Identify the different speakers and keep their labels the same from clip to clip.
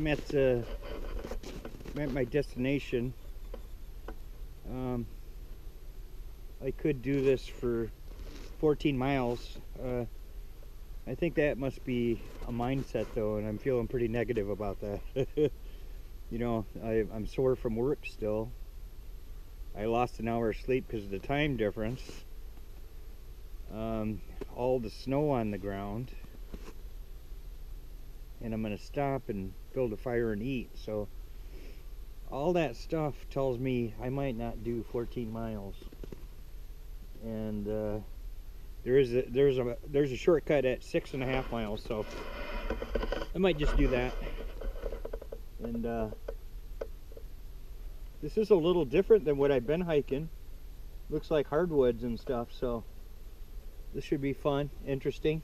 Speaker 1: at my destination. I could do this for 14 miles. I think that must be a mindset though, and I'm feeling pretty negative about that. You know, I'm sore from work still. I lost an hour of sleep because of the time difference. All the snow on the ground. And I'm going to stop and build a fire and eat. So all that stuff tells me I might not do 14 miles. And there's a shortcut at 6.5 miles, so I might just do that. And this is a little different than what I've been hiking. Looks like hardwoods and stuff, so this should be fun, interesting.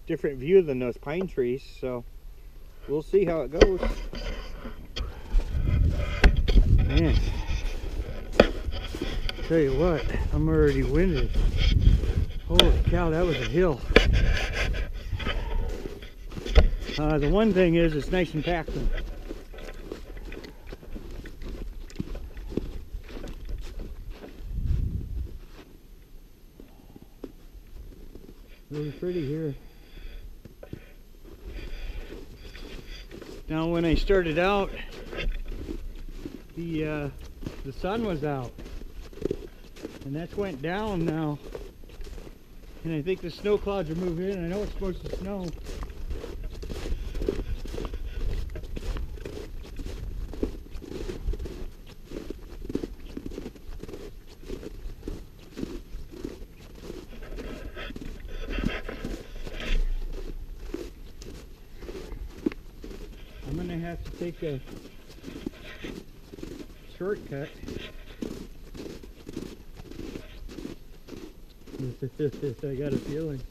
Speaker 1: Different view than those pine trees, so we'll see how it goes. Man, tell you what, I'm already winded. Holy cow, that was a hill. The one thing is it's nice and packed. Really pretty here. Now when I started out, the sun was out, and that's went down now, and I think the snow clouds are moving in. I know it's supposed to snow. I'm gonna have to take a shortcut. I got a feeling.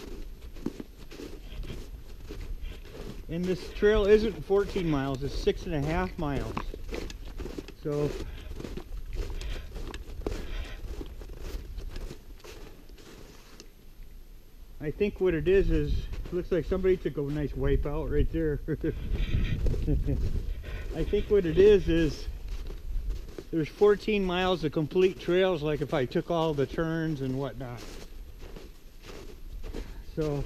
Speaker 1: And this trail isn't 14 miles, it's 6.5 miles. So I think what it is looks like somebody took a nice wipe out right there. I think what it is there's 14 miles of complete trails, like if I took all the turns and whatnot. So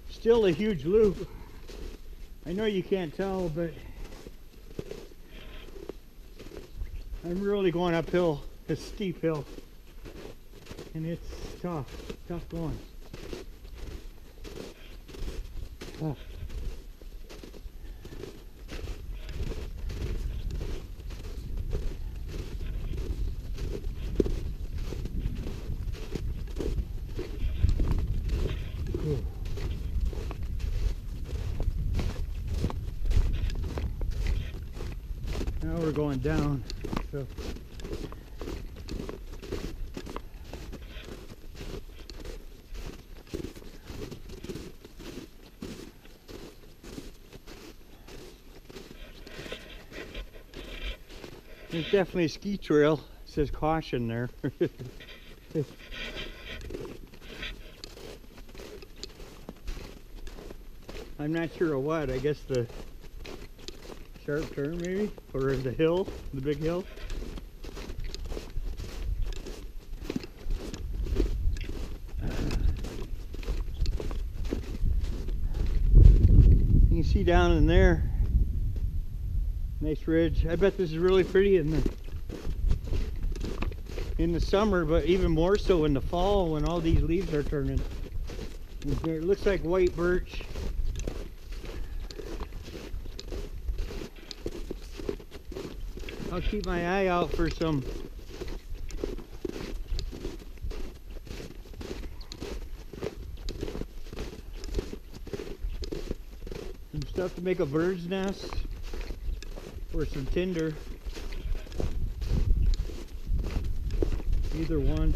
Speaker 1: still a huge loop. I know you can't tell, but I'm really going uphill, a steep hill, and it's tough going. Oh. Now we're going down, so there's definitely a ski trail. It says caution there. I'm not sure of what. I guess the sharp turn maybe, or the hill, the big hill. You can see down in there, nice ridge. I bet this is really pretty in the summer, but even more so in the fall when all these leaves are turning. It looks like white birch. I'll keep my eye out for some stuff to make a bird's nest or some tinder. Either one.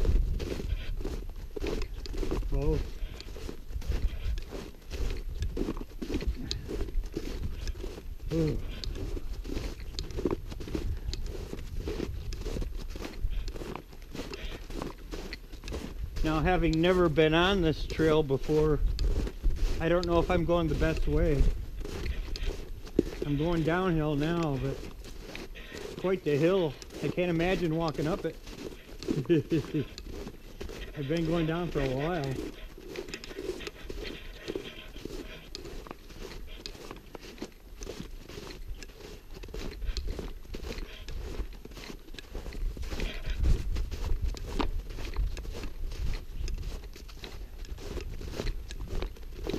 Speaker 1: Both. Ooh. Now, having never been on this trail before, I don't know if I'm going the best way. I'm going downhill now, but quite the hill. I can't imagine walking up it. I've been going down for a while.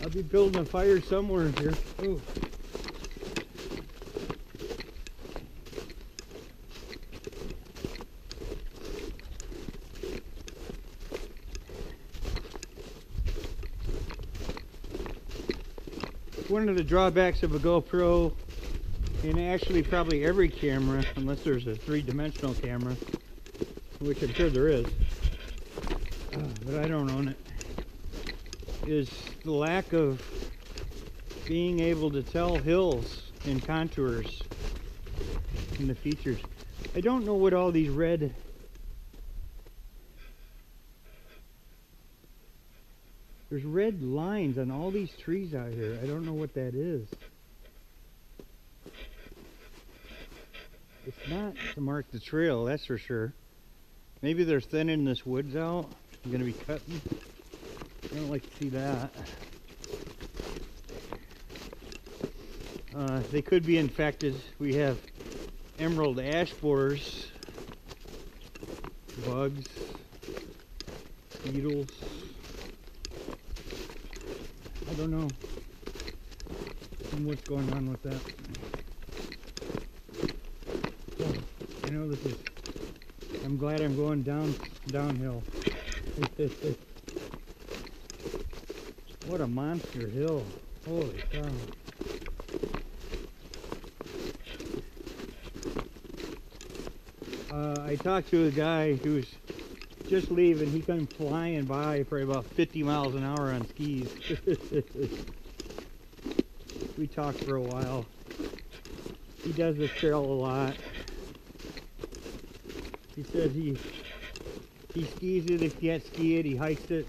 Speaker 1: I'll be building a fire somewhere here. Oh. One of the drawbacks of a GoPro, and actually probably every camera, unless there's a three-dimensional camera, which I'm sure there is, but I don't own it, is the lack of being able to tell hills and contours in the features. I don't know what all these red there's red lines on all these trees out here. I don't know what that is. It's not to mark the trail, that's for sure. Maybe they're thinning this woods out. I'm gonna be cutting. I don't like to see that. They could be infected. We have emerald ash borers, bugs, beetles. I don't know what's going on with that. Oh, I know this is. I'm glad I'm going downhill. What a monster hill! Holy cow! I talked to a guy who's just leaving. He came flying by probably about 50 miles an hour on skis. We talked for a while. He does this trail a lot. He says he skis it. If he can't ski it, he hikes it,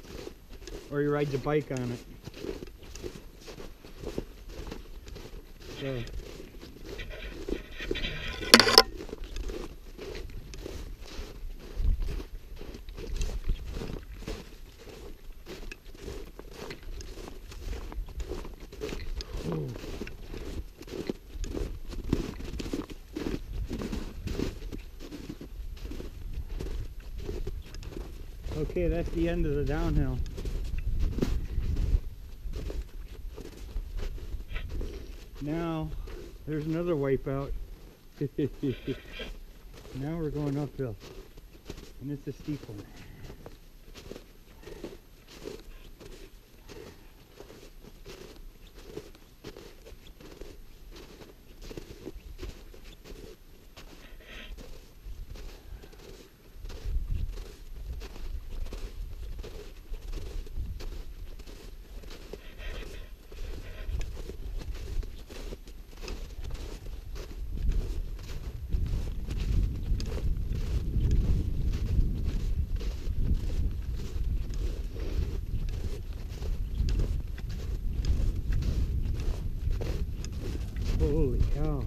Speaker 1: or he rides a bike on it. So. Okay, that's the end of the downhill. Now, there's another wipeout. Now we're going uphill, and it's a steep one. Holy cow.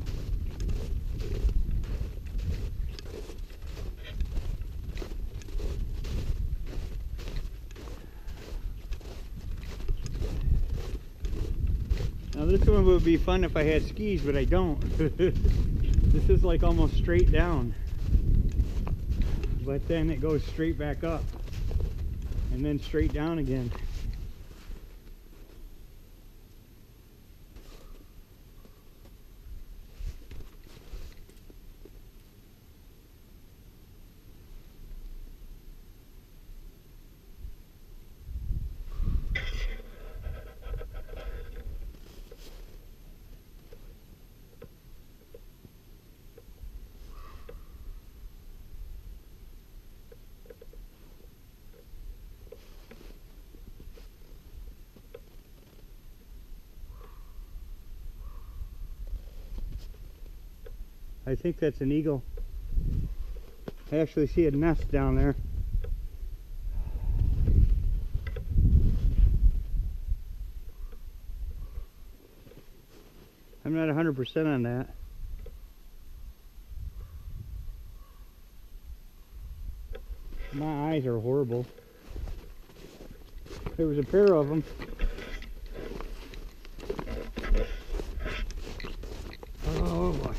Speaker 1: Now this one would be fun if I had skis, but I don't. This is like almost straight down. But then it goes straight back up. And then straight down again. I think that's an eagle. I actually see a nest down there. I'm not 100% on that. My eyes are horrible. There was a pair of them. Oh boy.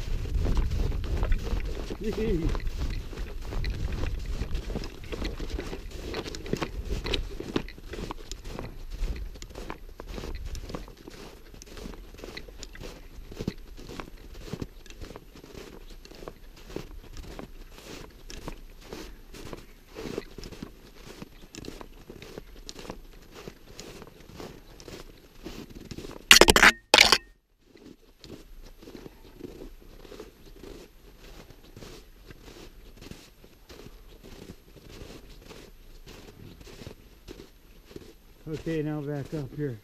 Speaker 1: Okay, now back up here.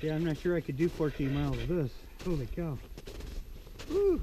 Speaker 1: Yeah, I'm not sure I could do 14 miles of this. Holy cow. Woo.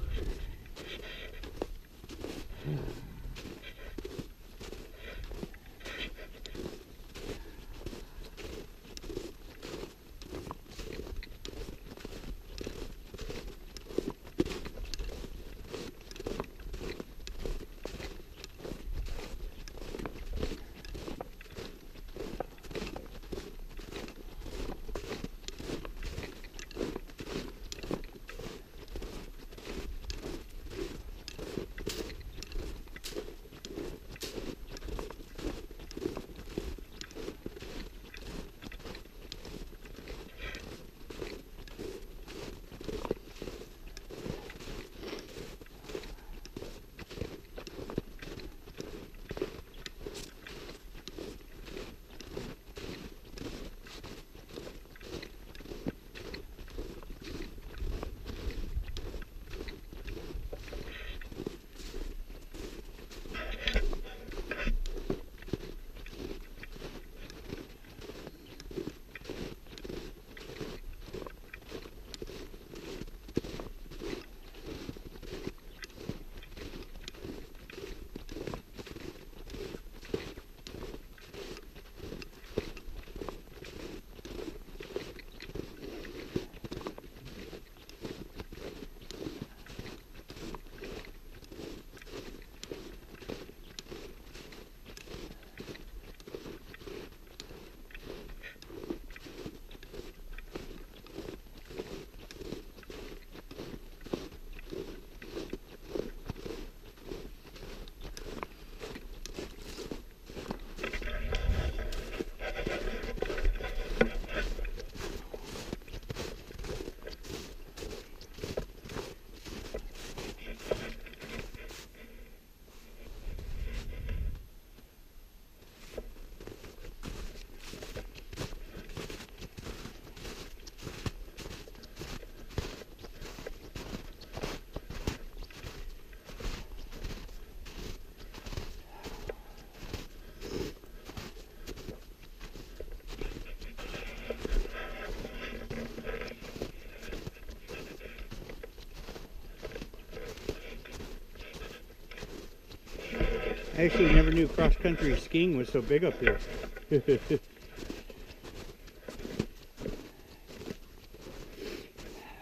Speaker 1: I actually never knew cross-country skiing was so big up here.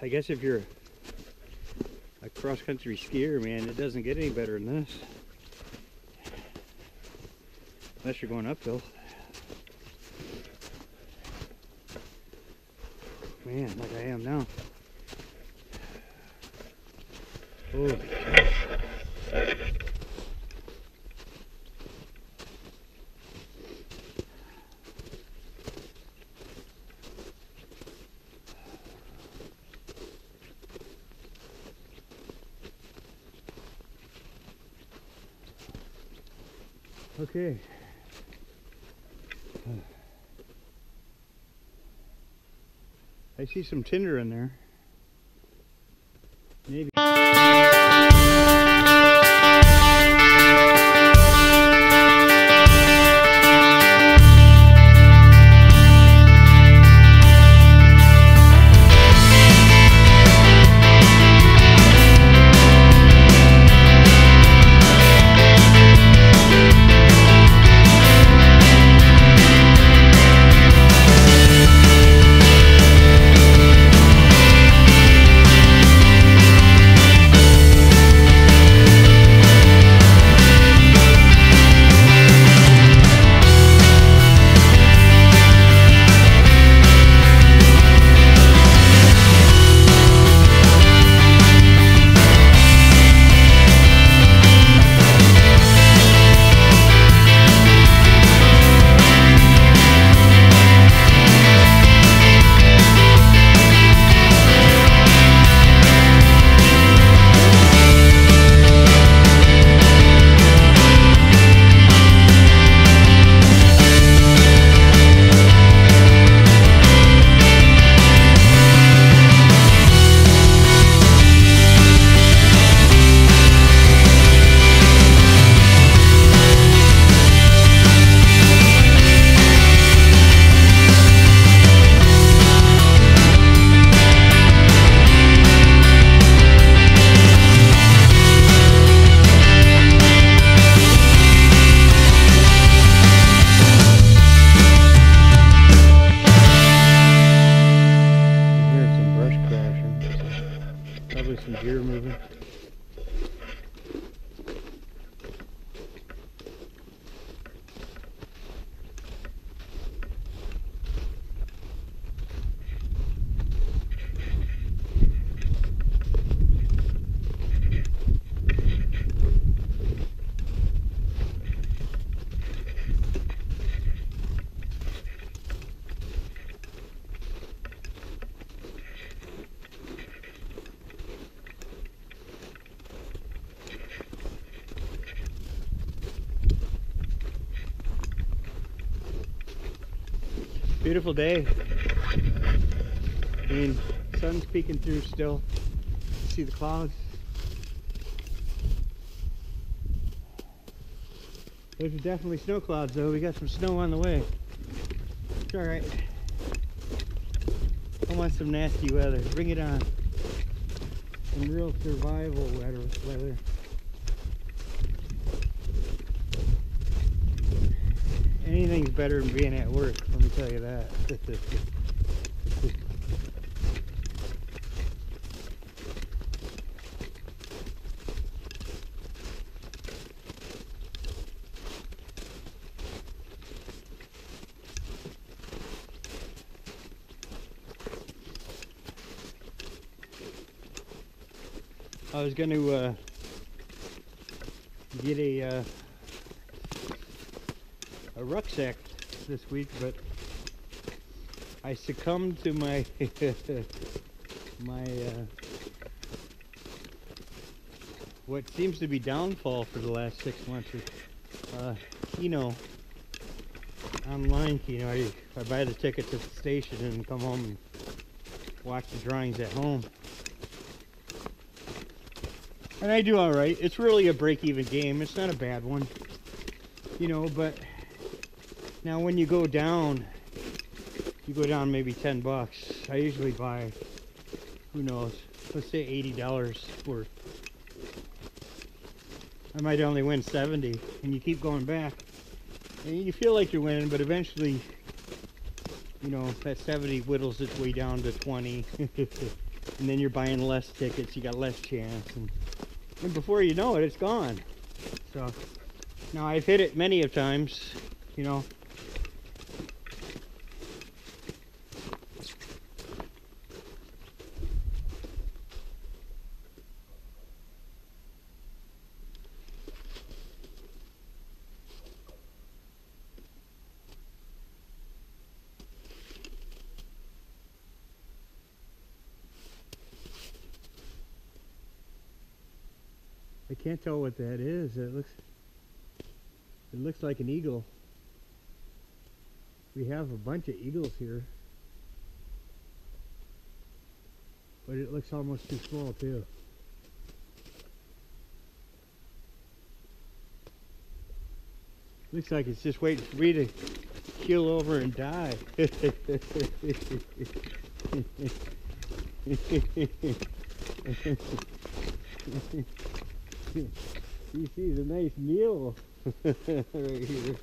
Speaker 1: I guess if you're a cross-country skier, man, it doesn't get any better than this. Unless you're going uphill. Man, like I am now. Oh. Okay. I see some tinder in there. Maybe. Beautiful day. I mean, sun's peeking through still. See the clouds. Those are definitely snow clouds though. We got some snow on the way. It's alright. I want some nasty weather. Bring it on. Some real survival weather. Anything's better than being at work, let me tell you that. I was going to get a rucksack this week, but I succumbed to my what seems to be downfall for the last 6 months. Kino, online Kino. I buy the tickets at the station and come home and watch the drawings at home. And I do all right. It's really a break-even game. It's not a bad one, you know. But now when you go down maybe $10. I usually buy, who knows, let's say $80 worth. I might only win 70, and you keep going back, and you feel like you're winning, but eventually, you know, that 70 whittles its way down to 20, and then you're buying less tickets. You got less chance. And before you know it, it's gone. So, now I've hit it many of times, you know. I can't tell what that is. It looks like an eagle. We have a bunch of eagles here, but it looks almost too small too. Looks like it's just waiting for me to keel over and die. You see the nice meal right here.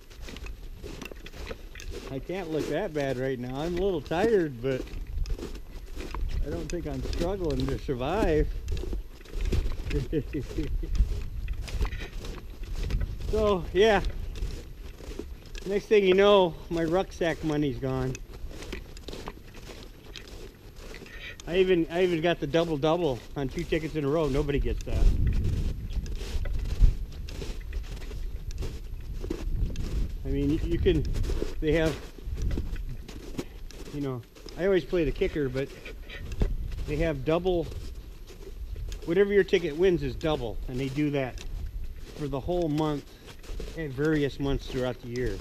Speaker 1: I can't look that bad right now. I'm a little tired, but I don't think I'm struggling to survive. So yeah, next thing you know, my rucksack money's gone. I even got the double on 2 tickets in a row. Nobody gets that. I mean, they have, you know, I always play the kicker, but they have double, whatever your ticket wins is double, and they do that for the whole month at various months throughout the year.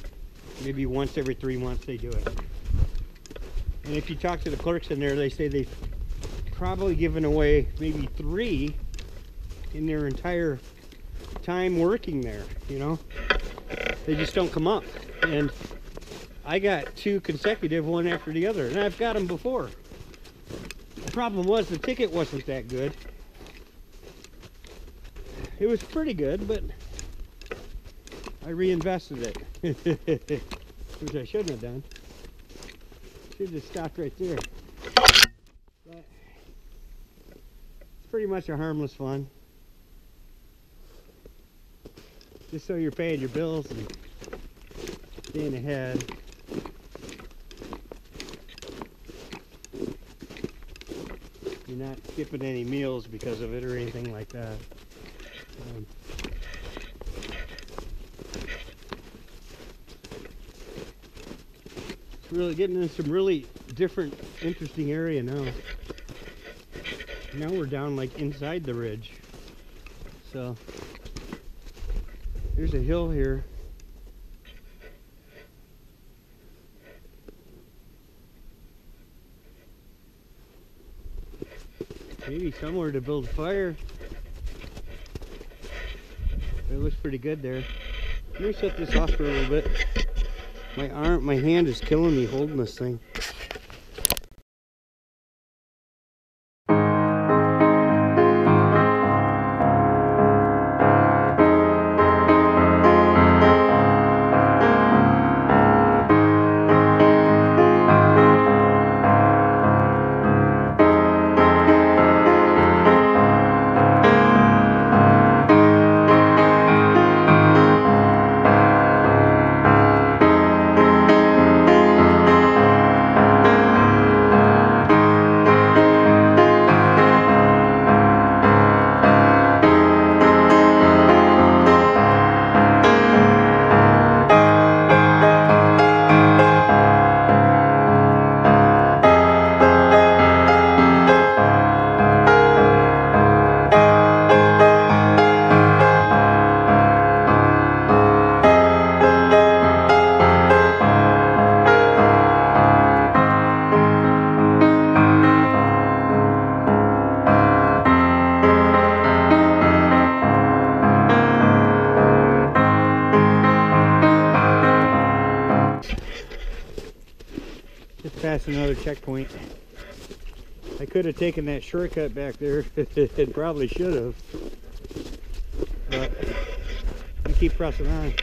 Speaker 1: Maybe once every 3 months they do it. And if you talk to the clerks in there, they say they've probably given away maybe 3 in their entire time working there, you know. They just don't come up. And I got 2 consecutive, one after the other, and I've got them before. The problem was the ticket wasn't that good. It was pretty good, but I reinvested it, which I shouldn't have done. Should have stopped right there. But it's pretty much a harmless fun. Just so you're paying your bills and staying ahead. You're not skipping any meals because of it or anything like that. It's really getting in some really different, interesting area now. Now we're down like inside the ridge. So there's a hill here. Maybe somewhere to build a fire. It looks pretty good there. Let me set this off for a little bit. My hand is killing me holding this thing. Past another checkpoint. I could have taken that shortcut back there. It probably should have. But I keep pressing on.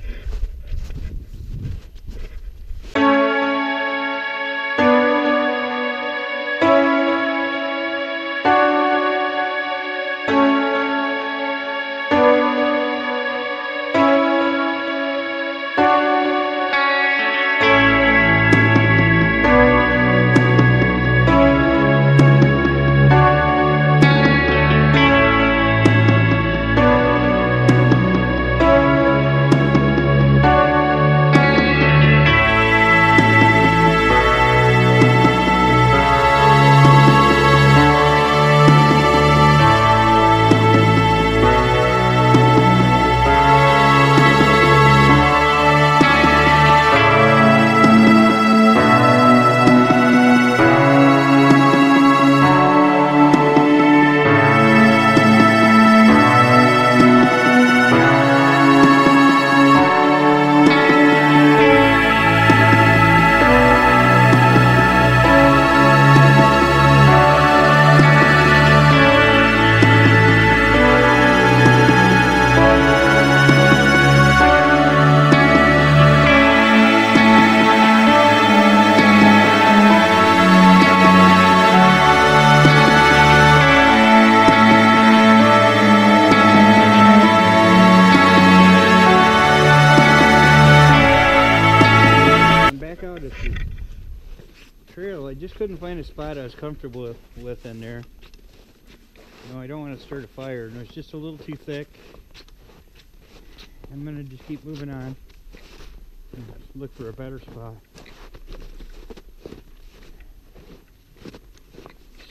Speaker 1: Trail. I just couldn't find a spot I was comfortable with in there. No, I don't want to start a fire. No, it's just a little too thick. I'm gonna just keep moving on and look for a better spot.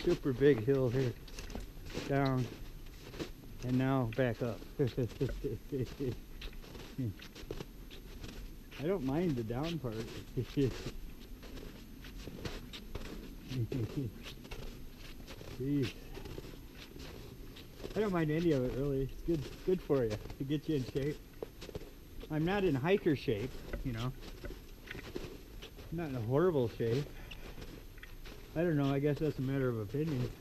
Speaker 1: Super big hill here, down, and now back up. I don't mind the down part. Jeez. I don't mind any of it really. It's good for you to get you in shape. I'm not in hiker shape, you know. I'm not in a horrible shape. I don't know, I guess that's a matter of opinion.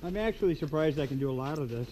Speaker 1: I'm actually surprised I can do a lot of this.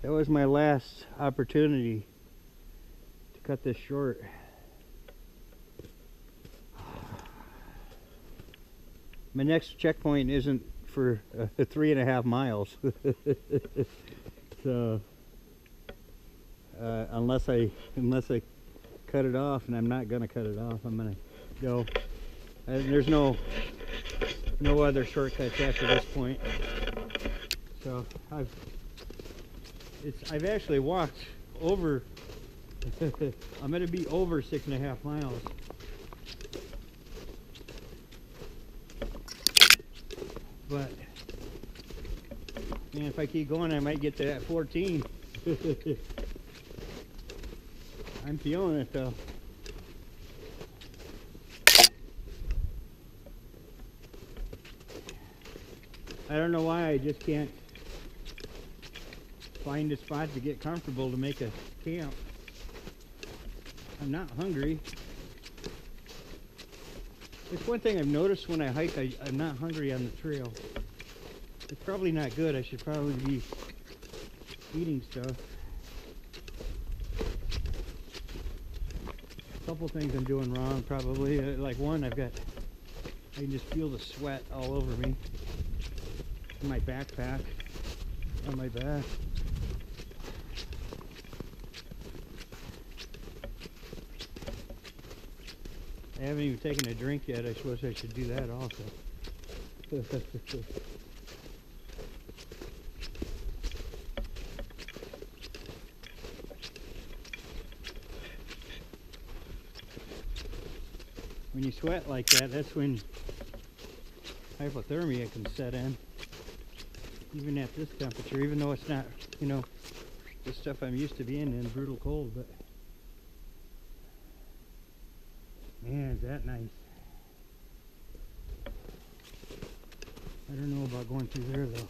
Speaker 1: that was my last opportunity to cut this short. My next checkpoint isn't for 3.5 miles. So unless I cut it off, and I'm not gonna cut it off, I'm gonna go. There's no other shortcuts after this point. So I've actually walked over. I'm gonna be over 6.5 miles. But man, if I keep going, I might get to that 14. I'm feeling it though. I don't know why I just can't find a spot to get comfortable to make a camp. I'm not hungry. It's one thing I've noticed when I hike, I'm not hungry on the trail. It's probably not good. I should probably be eating stuff. A couple things I'm doing wrong probably. Like one, I can just feel the sweat all over me. In my backpack, on my back. I haven't even taken a drink yet. I suppose I should do that also. When you sweat like that, that's when hypothermia can set in. Even at this temperature, even though it's not, you know, the stuff I'm used to being in, brutal cold, but man, is that nice. I don't know about going through there though.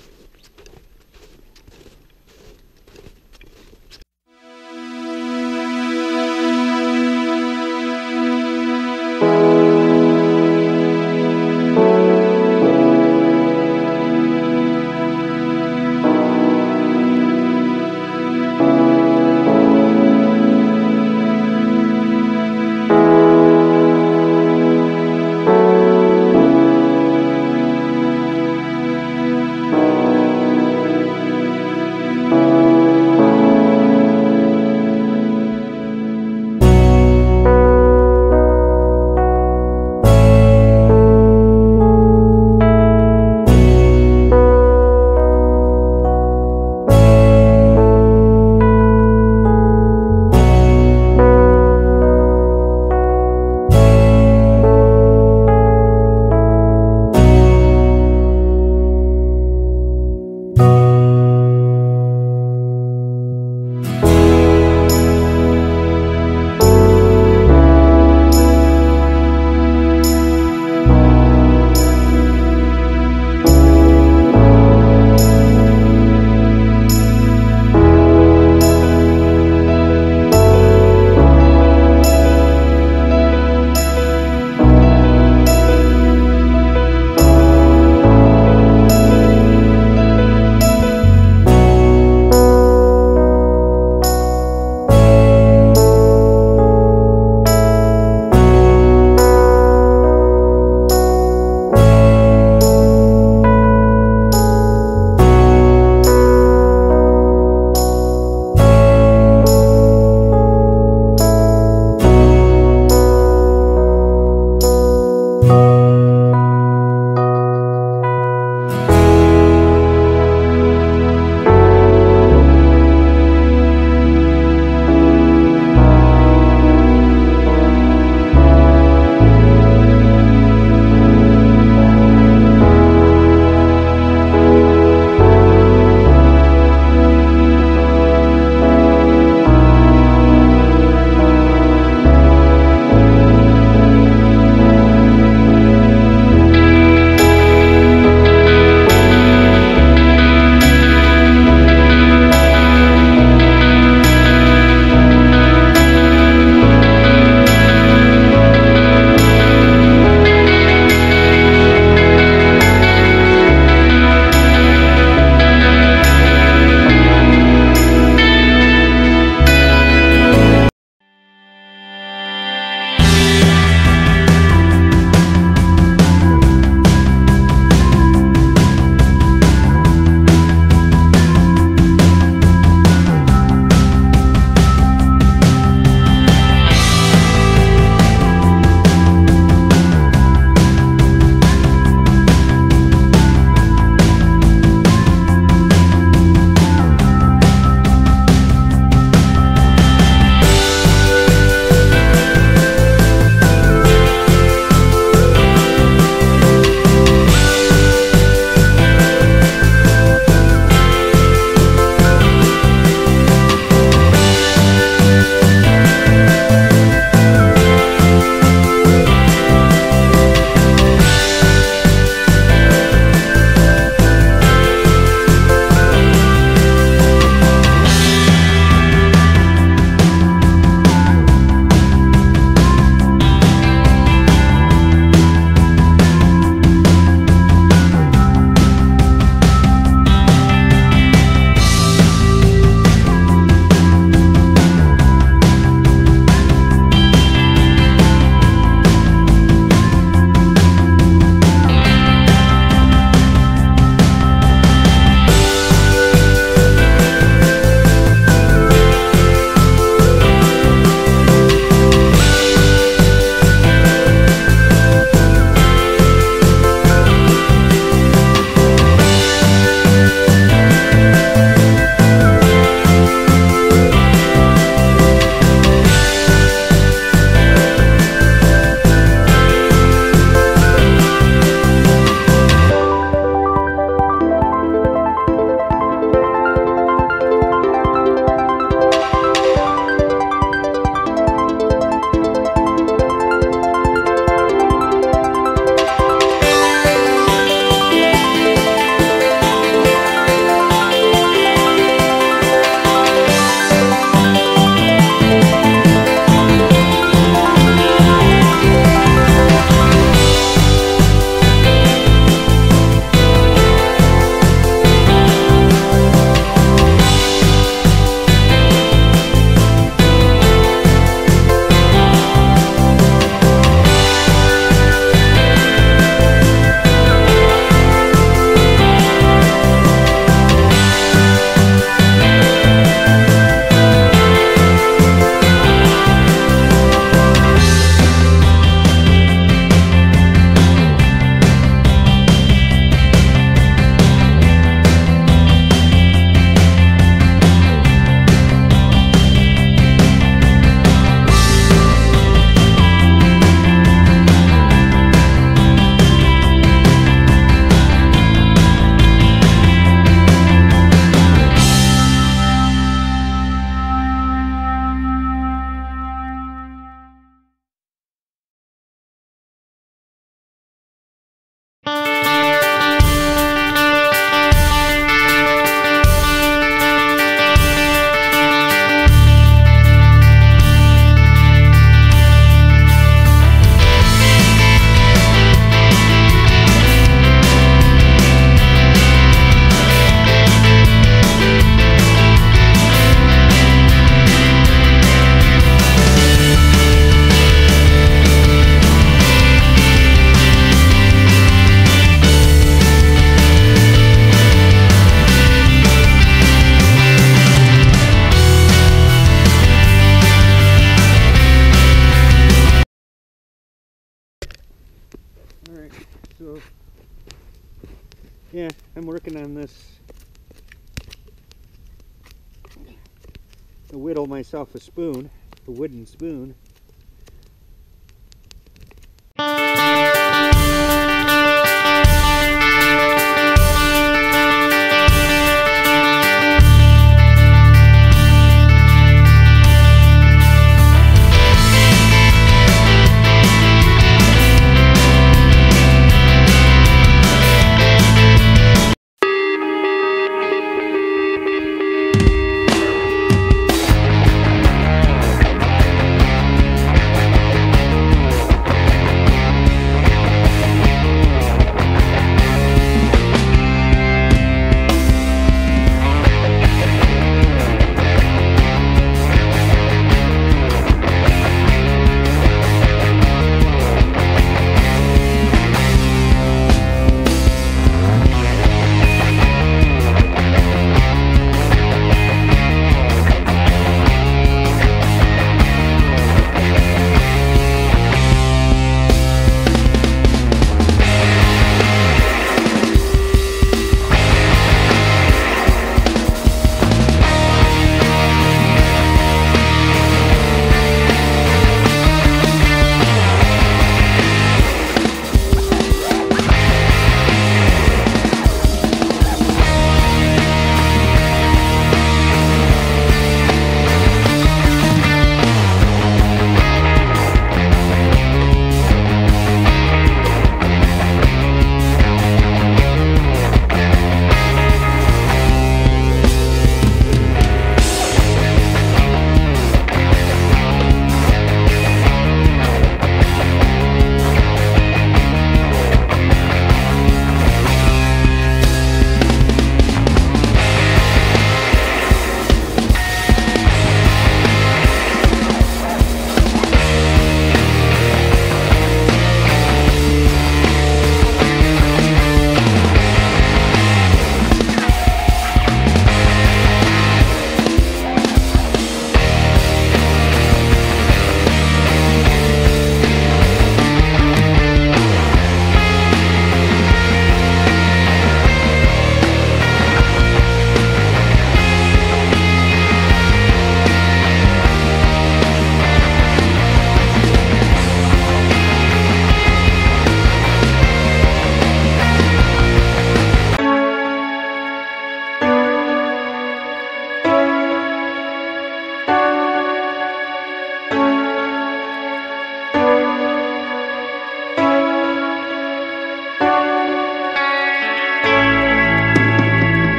Speaker 1: Yeah, I'm working on this to whittle myself a spoon, a wooden spoon.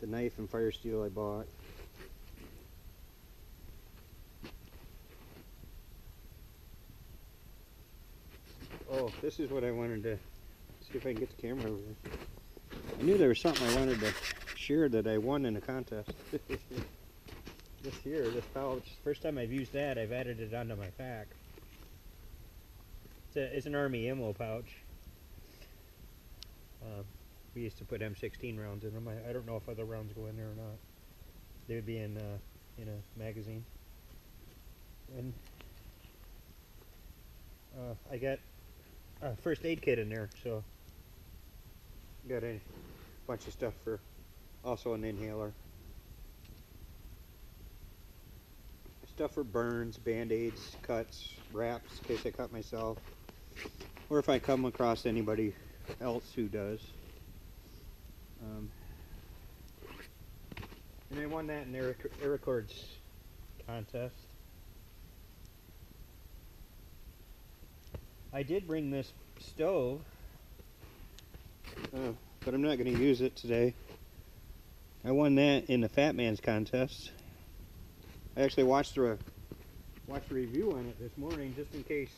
Speaker 1: The knife and fire steel I bought. Oh, this is what I wanted to see if I can get the camera over there. I knew there was something I wanted to share that I won in a contest. This here, this pouch, first time I've used that, I've added it onto my pack. It's an Army ammo pouch. We used to put M16 rounds in them. I don't know if other rounds go in there or not. They would be in a magazine. And I got a first aid kit in there, so got a bunch of stuff for also an inhaler. Stuff for burns, band-aids, cuts, wraps in case I cut myself, or if I come across anybody else who does. And I won that in Air Records contest. I did bring this stove, but I'm not going to use it today. I won that in the Fat Man's contest. I actually watched a review on it this morning just in case.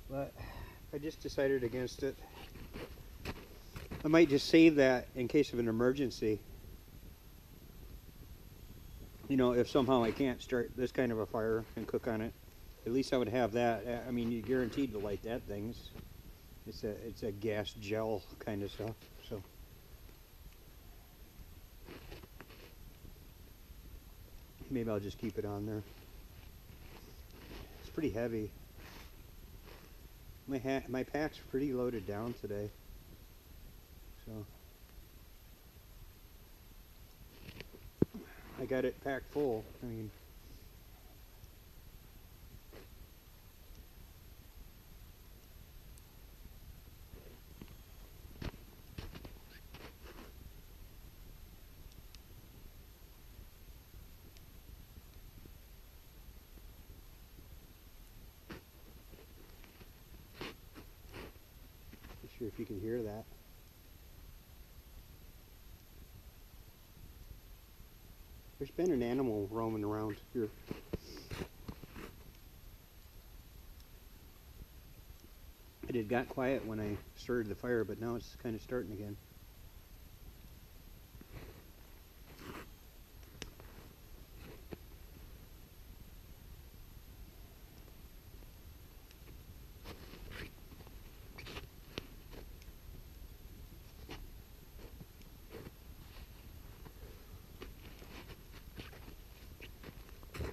Speaker 1: But I just decided against it. I might just save that in case of an emergency. You know, if somehow I can't start this kind of a fire and cook on it, at least I would have that. I mean, you're guaranteed to light that thing. It's a gas gel kind of stuff. So maybe I'll just keep it on there. It's pretty heavy. My pack's pretty loaded down today. So I got it packed full. I mean, not sure if you can hear that. There's been an animal roaming around here. It had got quiet when I started the fire, but now it's kind of starting again.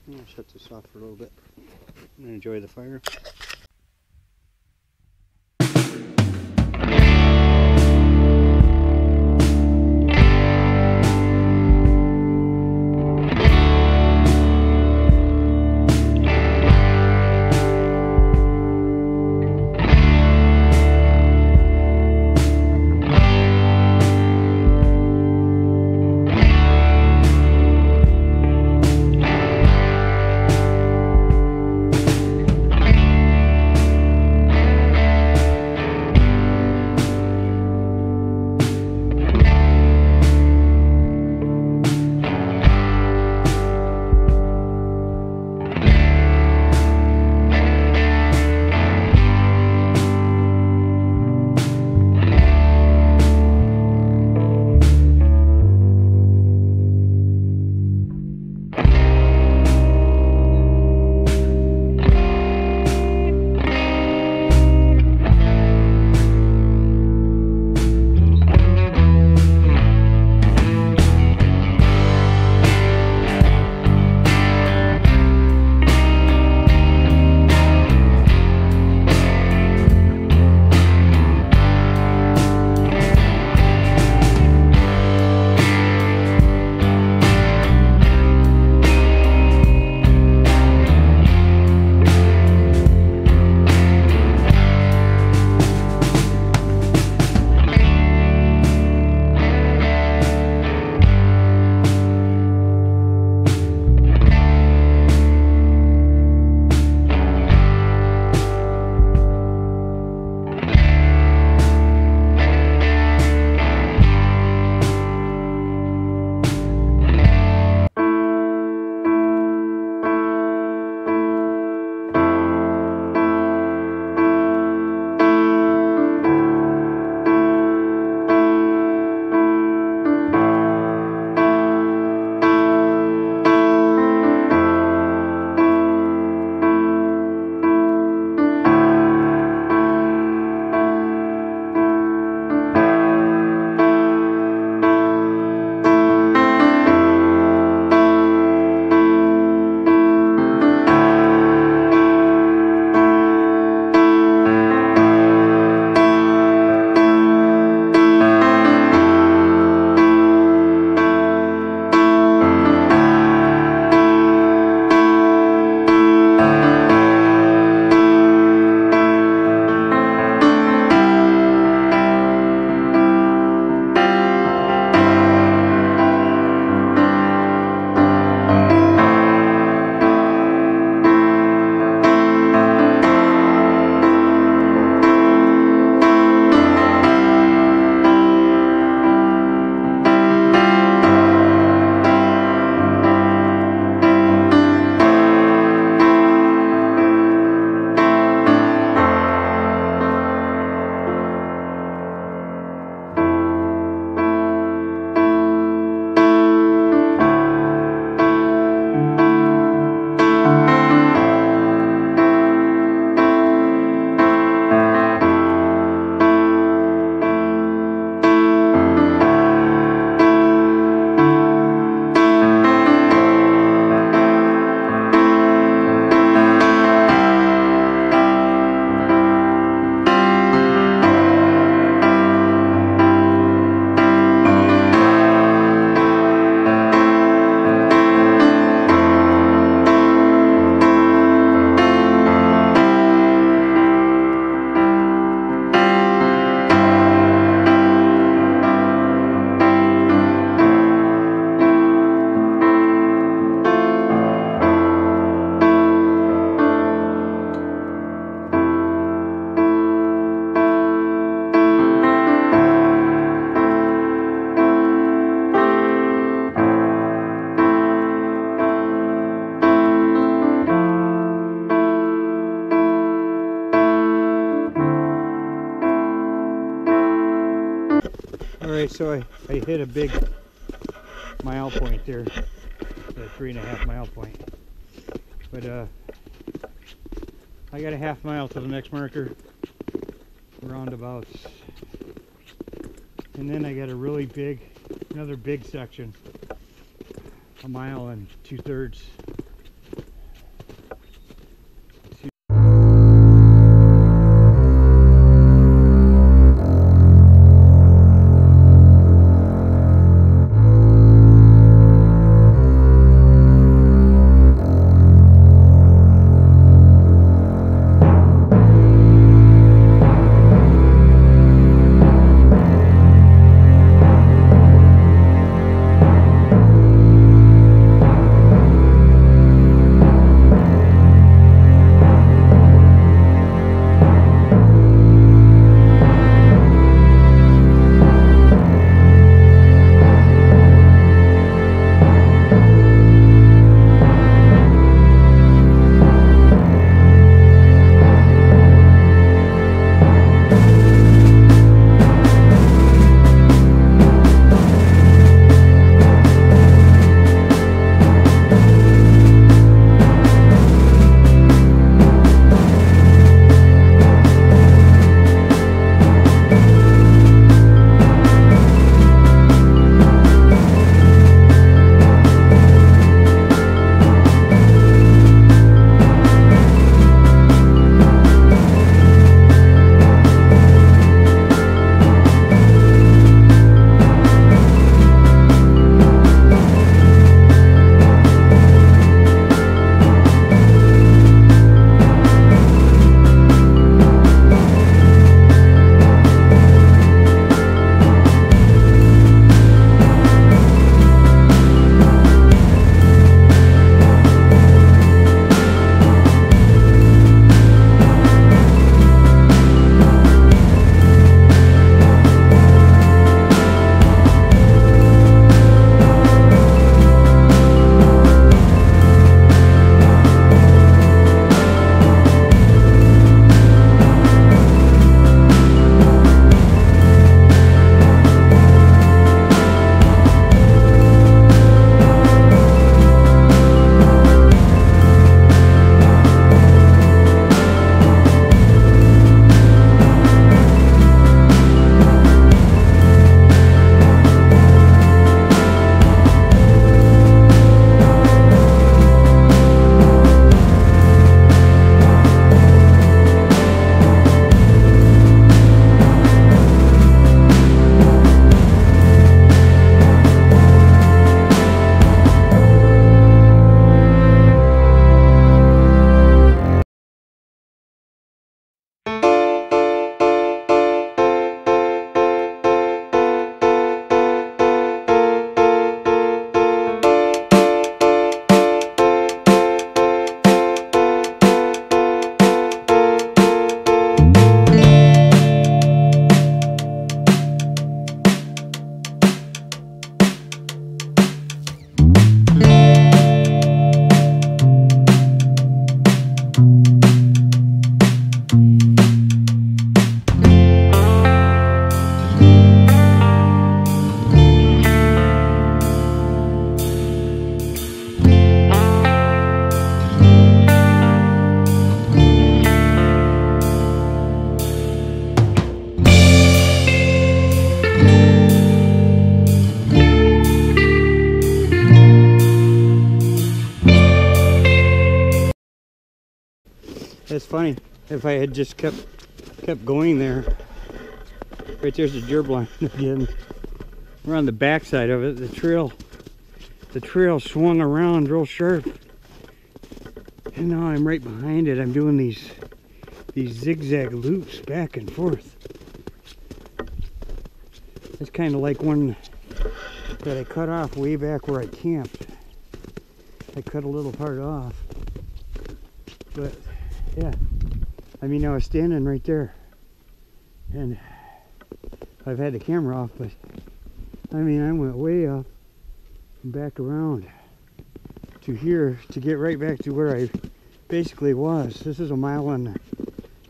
Speaker 1: I'll shut this off for a little bit and enjoy the fire. Alright, so I hit a big mile point there, the 3.5 mile point. But I got a half mile to the next marker, roundabouts. And then I got a really big, another big section, 1 mile and 2/3. It's funny, if I had just kept going there. Right there's the gerb again. We're on the back side of it. The trail swung around real sharp. And now I'm right behind it. I'm doing these zigzag loops back and forth. It's kind of like one that I cut off way back where I camped. I cut a little part off. But yeah, I mean, I was standing right there. And I've had the camera off, but I mean, I went way up and back around to here to get right back to where I basically was. This is a 1 mile and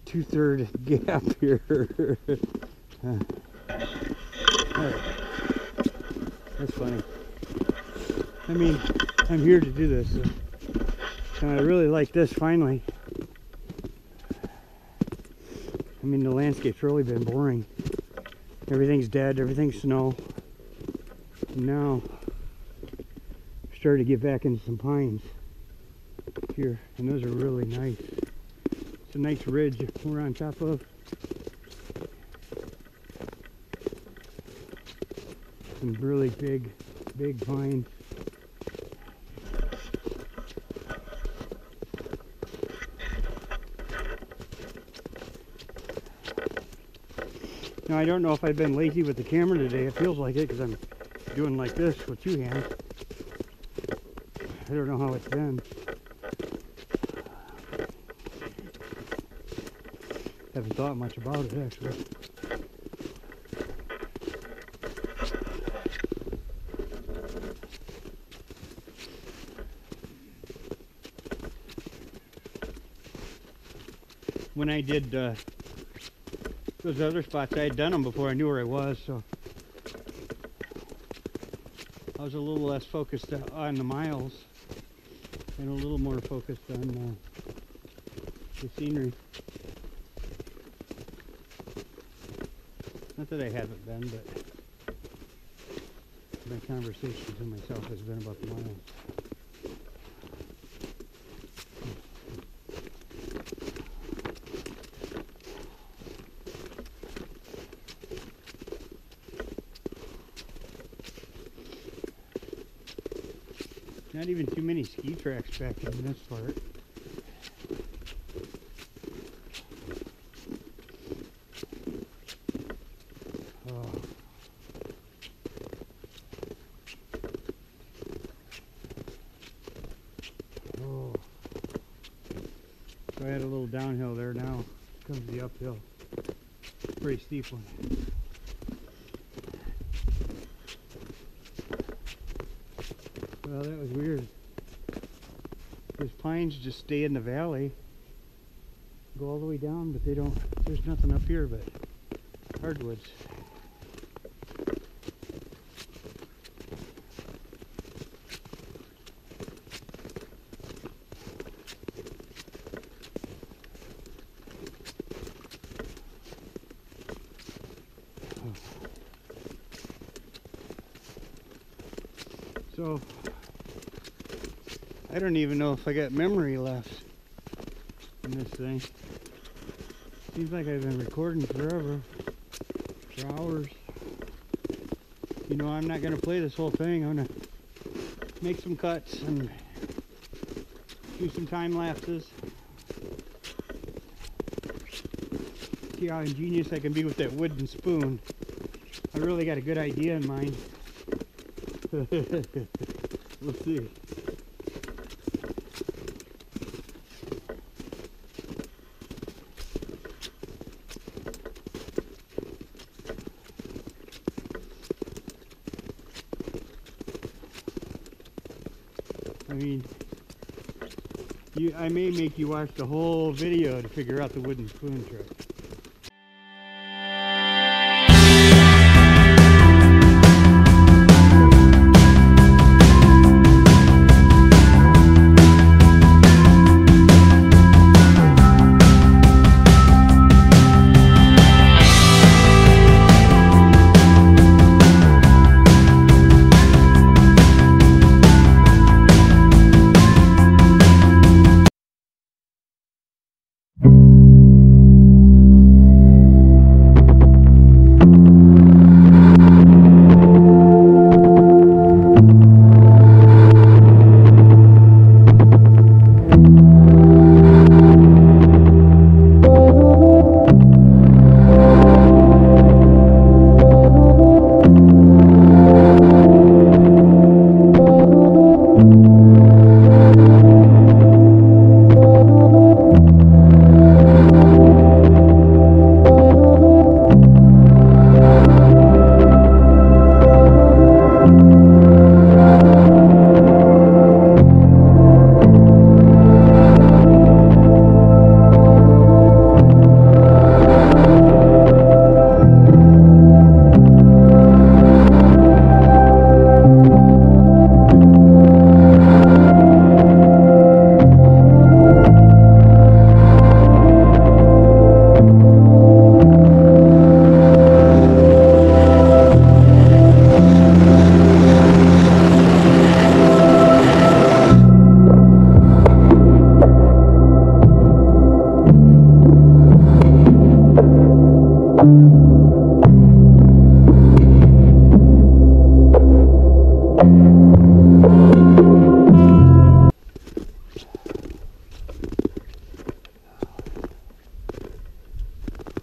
Speaker 1: 2/3 gap here. Alright. That's funny. I mean, I'm here to do this. And I really like this finally. I mean, the landscape's really been boring. Everything's dead, everything's snow. And now, I'm starting to get back into some pines here, and those are really nice. It's a nice ridge we're on top of. Some really big pines. Now I don't know if I've been lazy with the camera today. It feels like it because I'm doing like this with two hands. I don't know how it's been. Haven't thought much about it actually. When I did those other spots, I had done them before I knew where I was, so I was a little less focused on the miles and a little more focused on the scenery. Not that I haven't been, but my conversations with myself has been about the miles. Not even too many ski tracks back in this part. Oh. Oh. So I had a little downhill there now. Comes the uphill. Pretty steep one. Well, that was weird. Those pines just stay in the valley, go all the way down, but they don't, there's nothing up here but hardwoods. So, I don't even know if I got memory left in this thing. Seems like I've been recording forever, for hours. You know, I'm not going to play this whole thing. I'm going to make some cuts and do some time lapses. See how ingenious I can be with that wooden spoon. I really got a good idea in mind. We'll see. I mean, I may make you watch the whole video to figure out the wooden spoon trick.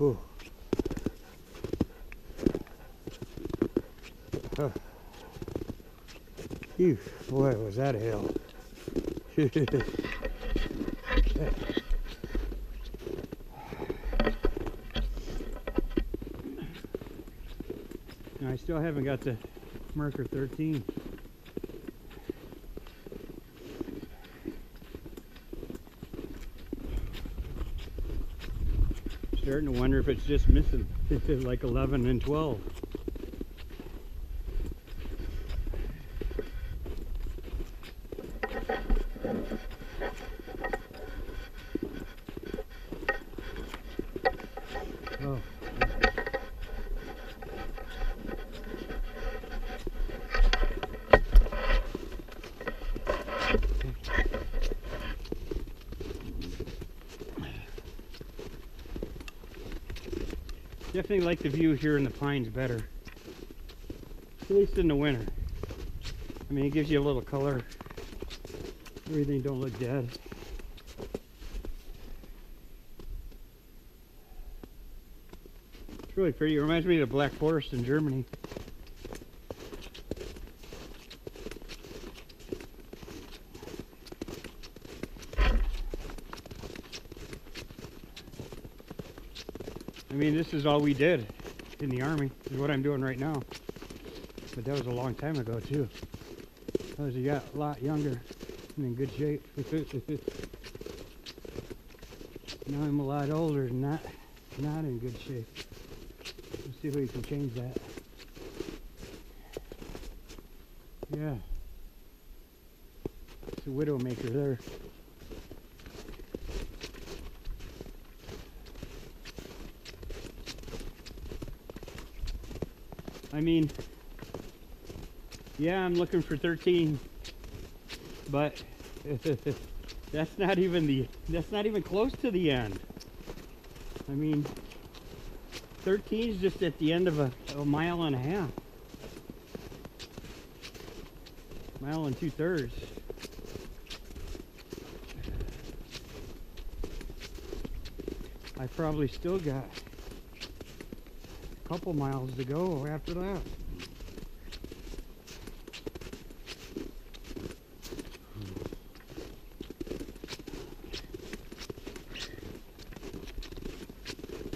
Speaker 1: Ooh. Phew, boy, was that a hill. And I still haven't got the marker 13. Starting to wonder if it's just missing like 11 and 12. Oh. Definitely like the view here in the pines better, at least in the winter. I mean, it gives you a little color. Everything don't look dead. It's really pretty. It reminds me of the Black Forest in Germany. I mean, this is all we did in the Army. This is what I'm doing right now. But that was a long time ago, too. I was a lot younger and in good shape. Now I'm a lot older and not in good shape. Let's see if we can change that. Yeah. It's a Widowmaker there. I mean, yeah, I'm looking for 13, but that's not even close to the end. I mean, 13 is just at the end of a mile and a half. Mile and 2/3. I probably still got couple miles to go after that.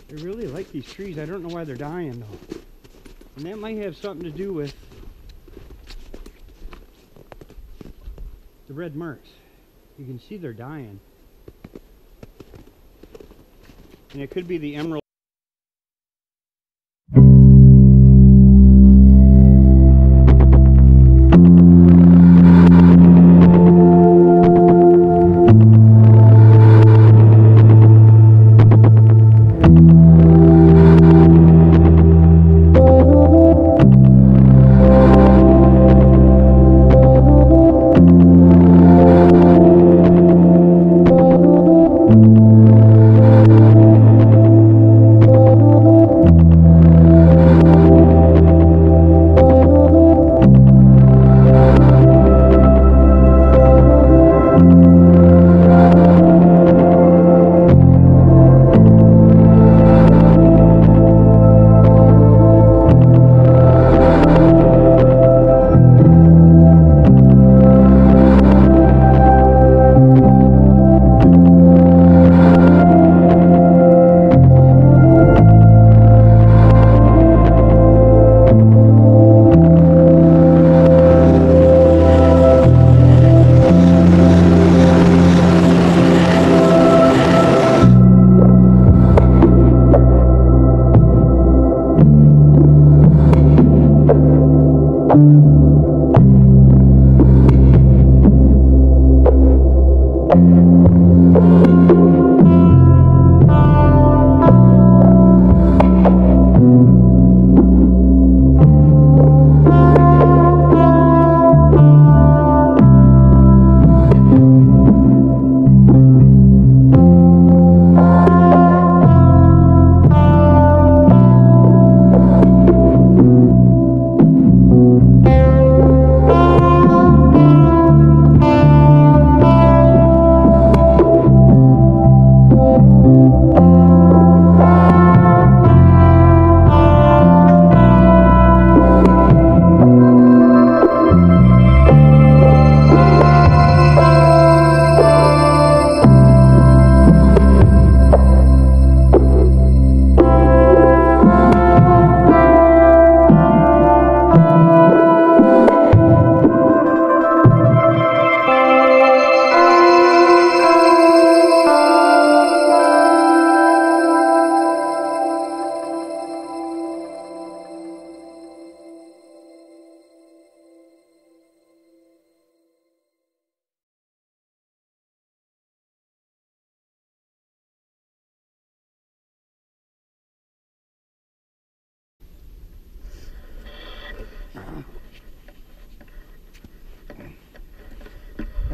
Speaker 1: I really like these trees. I don't know why they're dying though. And that might have something to do with the red marks. You can see they're dying. And it could be the emerald.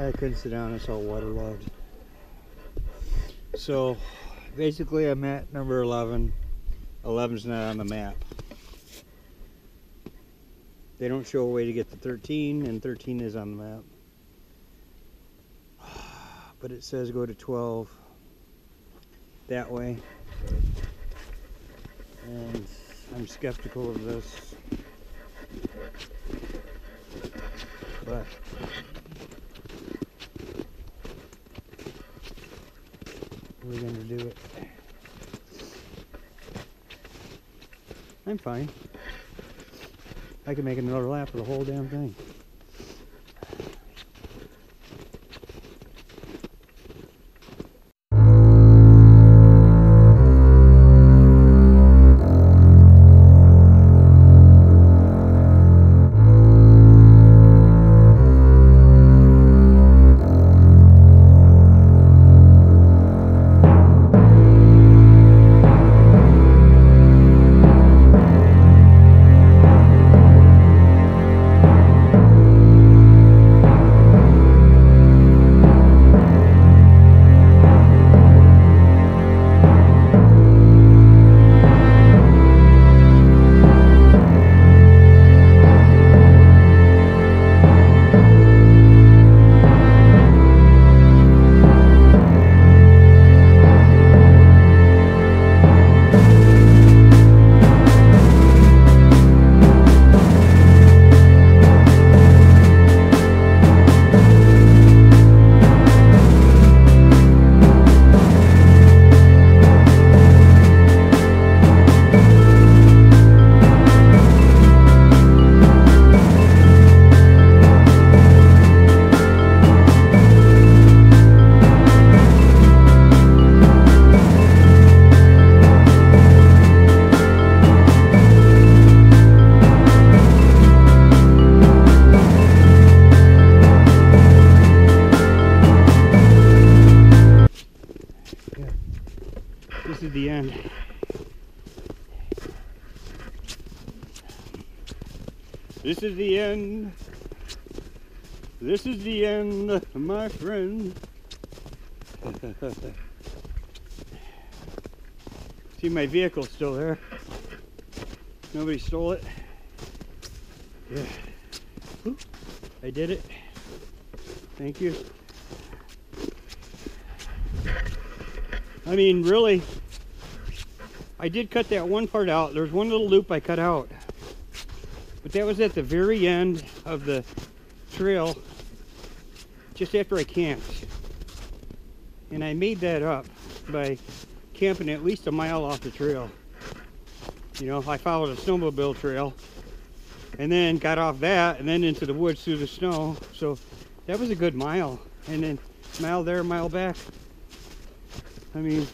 Speaker 1: I couldn't sit down, it's all waterlogged. So basically I'm at number 11. 11's not on the map. They don't show a way to get to 13, and 13 is on the map. But it says go to 12 that way. And I'm skeptical of this. But we're going to do it. I'm fine. I can make another lap of the whole damn thing. This is the end. This is the end. This is the end, my friend. See, my vehicle's still there. Nobody stole it. Yeah. Ooh, I did it. Thank you. I mean, really, I did cut that one part out. There's one little loop I cut out. But that was at the very end of the trail, just after I camped. And I made that up by camping at least a mile off the trail. You know, I followed a snowmobile trail and then got off that and then into the woods through the snow. So that was a good mile. And then mile there, mile back. I mean,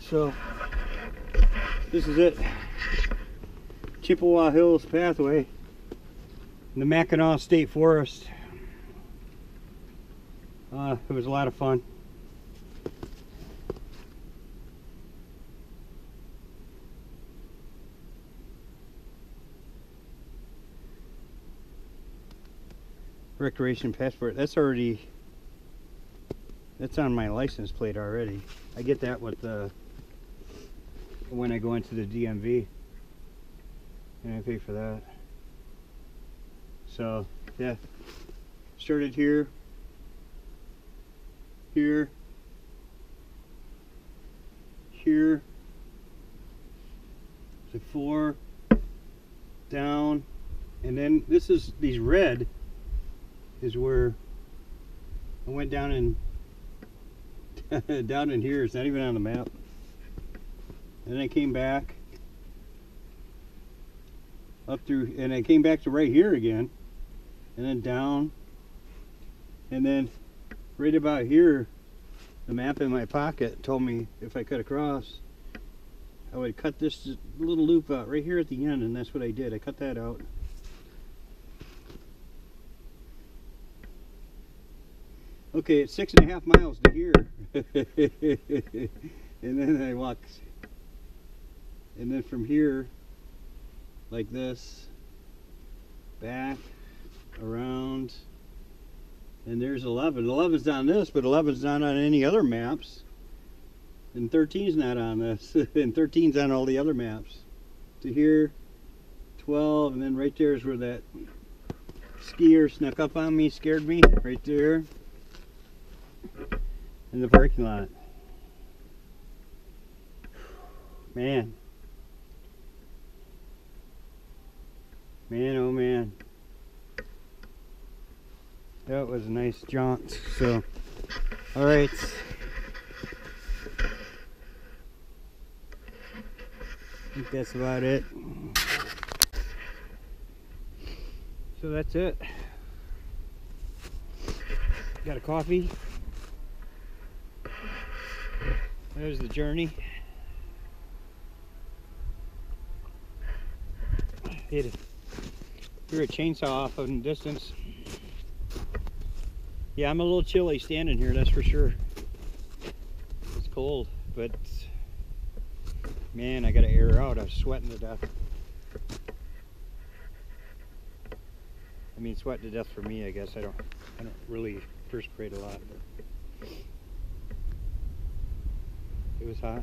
Speaker 1: so this is it. Chippewa Hills Pathway in the Mackinaw State Forest. It was a lot of fun. Recreation passport, that's on my license plate already. I get that with when I go into the DMV and I pay for that. So yeah, started here, here, to 4 down, and then this is these red is where I went down in down in here. It's not even on the map. And then I came back up through, and I came back to right here again, and then down, and then right about here, the map in my pocket told me if I cut across, I would cut this little loop out right here at the end, and that's what I did. I cut that out. Okay, it's 6.5 miles to here. And then I walk, and then from here, like this, back, around, and there's 11. 11's on this, but 11's not on any other maps. And 13's not on this, and 13's on all the other maps. To here, 12, and then right there is where that skier snuck up on me, scared me, right there in the parking lot. Man. Man, oh man. That was a nice jaunt. So, alright. I think that's about it. So that's it. Got a coffee. There's the journey. Hear a chainsaw off in the distance. Yeah, I'm a little chilly standing here, that's for sure. It's cold, but man, I gotta air out. I was sweating to death. I mean, sweating to death for me, I guess. I don't really perspirate a lot, but it was hot.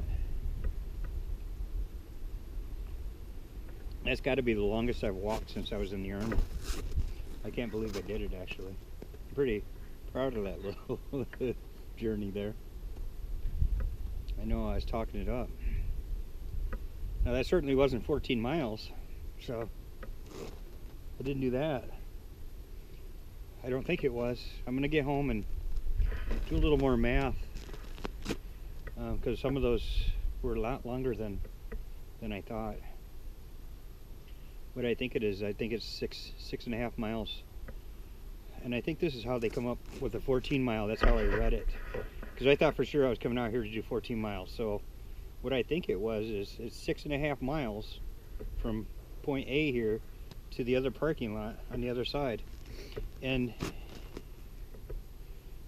Speaker 1: That's got to be the longest I've walked since I was in the Army. I can't believe I did it, actually. I'm pretty proud of that little journey there. I know I was talking it up. Now that certainly wasn't 14 miles, so I didn't do that. I don't think it was. I'm gonna get home and do a little more math, because some of those were a lot longer than I thought. What I think it is, I think it's 6.5 miles. And I think this is how they come up with a 14 mile. That's how I read it. Because I thought for sure I was coming out here to do 14 miles. So what I think it was is it's 6.5 miles from point A here to the other parking lot on the other side. And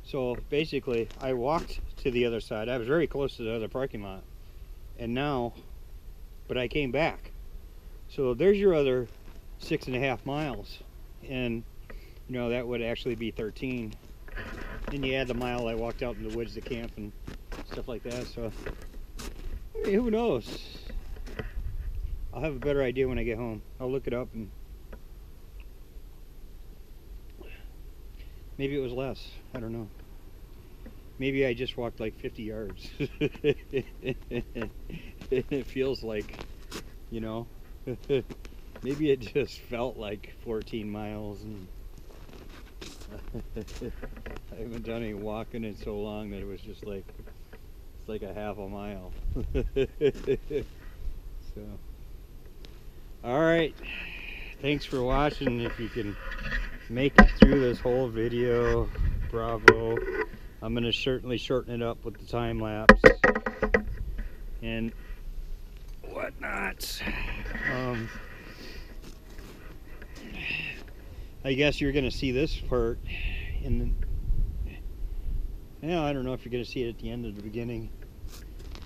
Speaker 1: so basically I walked to the other side. I was very close to the other parking lot. And now, but I came back. So there's your other 6.5 miles. And you know, that would actually be 13. Then you add the mile I walked out in the woods to camp and stuff like that. So, I mean, who knows? I'll have a better idea when I get home. I'll look it up and maybe it was less. I don't know. Maybe I just walked like 50 yards. It feels like, you know, maybe it just felt like 14 miles. And I haven't done any walking in so long that it was just like, it's like a half a mile. So, all right, thanks for watching. If you can make it through this whole video, bravo. I'm gonna certainly shorten it up with the time lapse and whatnot. I guess you're gonna see this part in the, I don't know if you're gonna see it at the end or the beginning,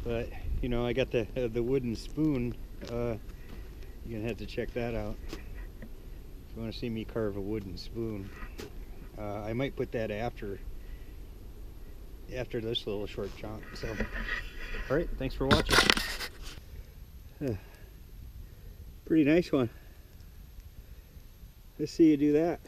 Speaker 1: but you know, I got the wooden spoon. You're gonna have to check that out if you want to see me carve a wooden spoon. I might put that after this little short jaunt. So, all right, thanks for watching. Pretty nice one. Let's see you do that.